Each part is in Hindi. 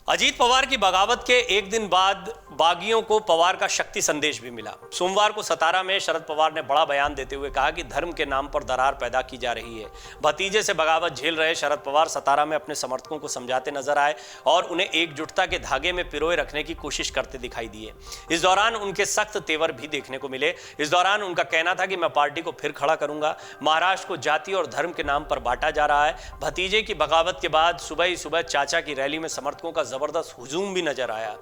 अजीत पवार की बगावत के एक दिन बाद बागियों को पवार का शक्ति संदेश भी मिला। सोमवार को सतारा में शरद पवार ने बड़ा बयान देते हुए कहा कि धर्म के नाम पर दरार पैदा की जा रही है। भतीजे से बगावत झेल रहे शरद पवार सतारा में अपने समर्थकों को समझाते नजर आए और उन्हें एकजुटता के धागे में पिरोए रखने की कोशिश करते दिखाई दिए। इस दौरान उनके सख्त तेवर भी देखने को मिले। इस दौरान उनका कहना था कि मैं पार्टी को फिर खड़ा करूंगा। महाराष्ट्र को जाति और धर्म के नाम पर बांटा जा रहा है। भतीजे की बगावत के बाद सुबह ही सुबह चाचा की रैली में समर्थकों का जबरदस्त हुजूम भी नजर आया।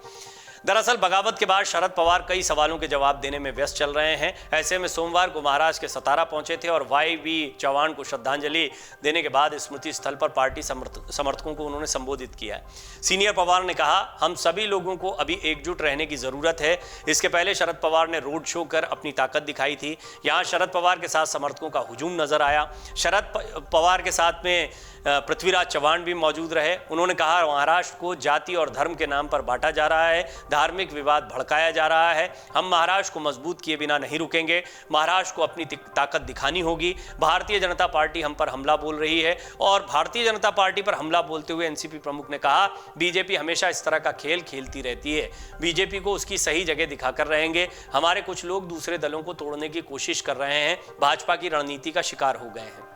दरअसल बगावत के बाद शरद पवार कई सवालों के जवाब देने में व्यस्त चल रहे हैं। ऐसे में सोमवार को महाराष्ट्र के सतारा पहुंचे थे और वाई चौहान को श्रद्धांजलि देने के बाद स्मृति स्थल पर पार्टी समर्थकों को उन्होंने संबोधित किया। सीनियर पवार ने कहा, हम सभी लोगों को अभी एकजुट रहने की जरूरत है। इसके पहले शरद पवार ने रोड शो कर अपनी ताकत दिखाई थी। यहाँ शरद पवार के साथ समर्थकों का हुजूम नजर आया। शरद पवार के साथ में पृथ्वीराज चव्हाण भी मौजूद रहे। उन्होंने कहा, महाराष्ट्र को जाति और धर्म के नाम पर बांटा जा रहा है, धार्मिक विवाद भड़काया जा रहा है। हम महाराष्ट्र को मजबूत किए बिना नहीं रुकेंगे। महाराष्ट्र को अपनी ताकत दिखानी होगी। भारतीय जनता पार्टी हम पर हमला बोल रही है। और भारतीय जनता पार्टी पर हमला बोलते हुए एनसीपी प्रमुख ने कहा, बीजेपी हमेशा इस तरह का खेल खेलती रहती है। बीजेपी को उसकी सही जगह दिखाकर रहेंगे। हमारे कुछ लोग दूसरे दलों को तोड़ने की कोशिश कर रहे हैं, भाजपा की रणनीति का शिकार हो गए हैं।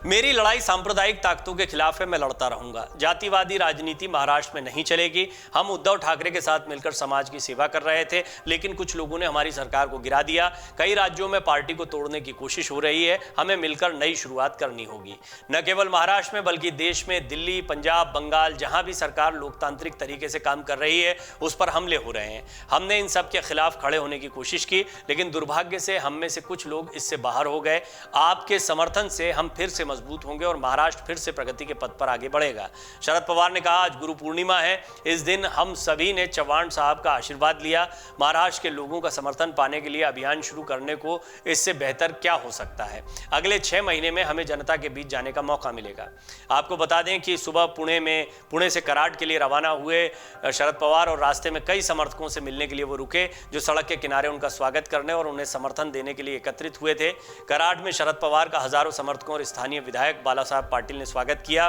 मेरी लड़ाई सांप्रदायिक ताकतों के खिलाफ है, मैं लड़ता रहूंगा। जातिवादी राजनीति महाराष्ट्र में नहीं चलेगी। हम उद्धव ठाकरे के साथ मिलकर समाज की सेवा कर रहे थे, लेकिन कुछ लोगों ने हमारी सरकार को गिरा दिया। कई राज्यों में पार्टी को तोड़ने की कोशिश हो रही है। हमें मिलकर नई शुरुआत करनी होगी। न केवल महाराष्ट्र में बल्कि देश में दिल्ली, पंजाब, बंगाल, जहां भी सरकार लोकतांत्रिक तरीके से काम कर रही है उस पर हमले हो रहे हैं। हमने इन सब के खिलाफ खड़े होने की कोशिश की, लेकिन दुर्भाग्य से हम में से कुछ लोग इससे बाहर हो गए। आपके समर्थन से हम फिर से मजबूत होंगे और महाराष्ट्र फिर से प्रगति के पथ पर आगे बढ़ेगा। शरद पवार ने कहा, आज गुरु पूर्णिमा है। इस दिन हम सभी ने चव्हाण साहब का आशीर्वाद लिया। महाराष्ट्र के लोगों का समर्थन पाने के लिए अभियान शुरू करने को इससे बेहतर क्या हो सकता है। अगले 6 महीने में हमें जनता के बीच जाने का मौका मिलेगा। आपको बता दें कि सुबह पुणे से कराड़ के लिए रवाना हुए शरद पवार और रास्ते में कई समर्थकों से मिलने के लिए वो रुके, जो सड़क के किनारे उनका स्वागत करने और उन्हें समर्थन देने के लिए एकत्रित हुए थे। कराड़ में शरद पवार का हजारों समर्थकों और स्थानीय विधायक बाला साहब पाटिल ने स्वागत किया।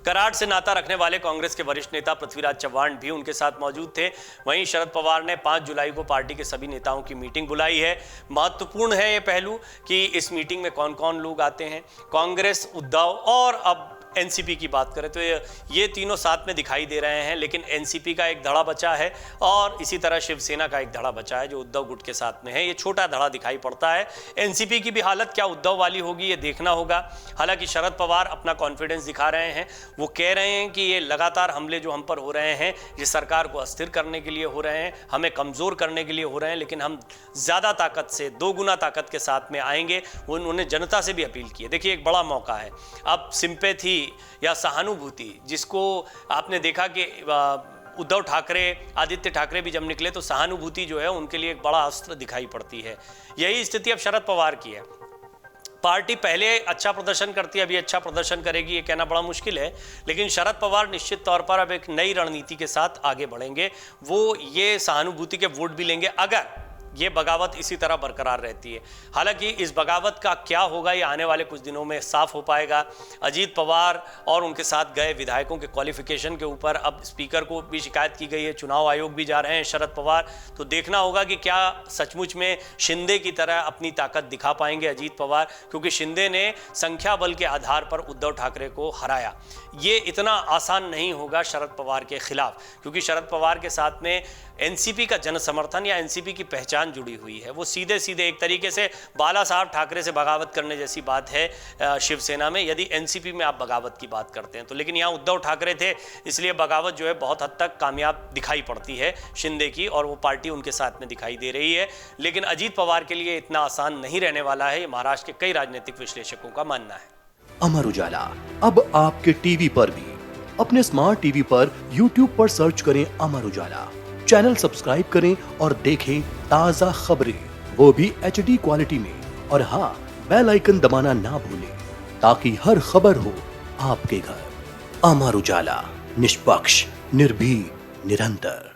कराड़ से नाता रखने वाले कांग्रेस के वरिष्ठ नेता पृथ्वीराज चव्हाण भी उनके साथ मौजूद थे। वहीं शरद पवार ने 5 जुलाई को पार्टी के सभी नेताओं की मीटिंग बुलाई है। महत्वपूर्ण है ये पहलू कि इस मीटिंग में कौन कौन लोग आते हैं। कांग्रेस, उद्धव और अब एनसीपी की बात करें तो ये तीनों साथ में दिखाई दे रहे हैं, लेकिन एनसीपी का एक धड़ा बचा है और इसी तरह शिवसेना का एक धड़ा बचा है जो उद्धव गुट के साथ में है। ये छोटा धड़ा दिखाई पड़ता है। एनसीपी की भी हालत क्या उद्धव वाली होगी ये देखना होगा। हालांकि शरद पवार अपना कॉन्फिडेंस दिखा रहे हैं। वो कह रहे हैं कि ये लगातार हमले जो हम पर हो रहे हैं ये सरकार को अस्थिर करने के लिए हो रहे हैं, हमें कमजोर करने के लिए हो रहे हैं, लेकिन हम ज्यादा ताकत से 2 गुना ताकत के साथ में आएंगे। वो उन्होंने जनता से भी अपील की है। देखिए, एक बड़ा मौका है। अब सिंपैथी या सहानुभूति, जिसको आपने देखा कि उद्धव ठाकरे, आदित्य ठाकरे भी जब निकले तो सहानुभूति जो है उनके लिए एक बड़ा अस्त्र दिखाई पड़ती है। यही स्थिति अब शरद पवार की है। पार्टी पहले अच्छा प्रदर्शन करती है, अभी अच्छा प्रदर्शन करेगी ये कहना बड़ा मुश्किल है, लेकिन शरद पवार निश्चित तौर पर अब एक नई रणनीति के साथ आगे बढ़ेंगे। वो ये सहानुभूति के वोट भी लेंगे अगर ये बगावत इसी तरह बरकरार रहती है। हालांकि इस बगावत का क्या होगा ये आने वाले कुछ दिनों में साफ हो पाएगा। अजीत पवार और उनके साथ गए विधायकों के क्वालिफिकेशन के ऊपर अब स्पीकर को भी शिकायत की गई है। चुनाव आयोग भी जा रहे हैं शरद पवार। तो देखना होगा कि क्या सचमुच में शिंदे की तरह अपनी ताकत दिखा पाएंगे अजीत पवार, क्योंकि शिंदे ने संख्या बल के आधार पर उद्धव ठाकरे को हराया। ये इतना आसान नहीं होगा शरद पवार के खिलाफ, क्योंकि शरद पवार के साथ में एनसीपी का जन समर्थन या एनसीपी की पहचान जुड़ी हुई है। वो सीधे सीधे एक तरीके से बाला साहब ठाकरे से बगावत करने जैसी बात है शिवसेना में, यदि एनसीपी में आप बगावत की बात करते हैं तो। लेकिन यहाँ उद्धव ठाकरे थे, इसलिए बगावत जो है बहुत हद तक कामयाब दिखाई पड़ती है शिंदे की, और वो पार्टी उनके साथ में दिखाई दे रही है। लेकिन अजीत पवार के लिए इतना आसान नहीं रहने वाला है, ये महाराष्ट्र के कई राजनीतिक विश्लेषकों का मानना है। अमर उजाला अब आपके टीवी पर भी। अपने स्मार्ट टीवी पर यूट्यूब पर सर्च करें अमर उजाला, चैनल सब्सक्राइब करें और देखें ताजा खबरें, वो भी HD क्वालिटी में। और हाँ, बेल आइकन दबाना ना भूलें ताकि हर खबर हो आपके घर। अमर उजाला, निष्पक्ष, निर्भीक, निरंतर।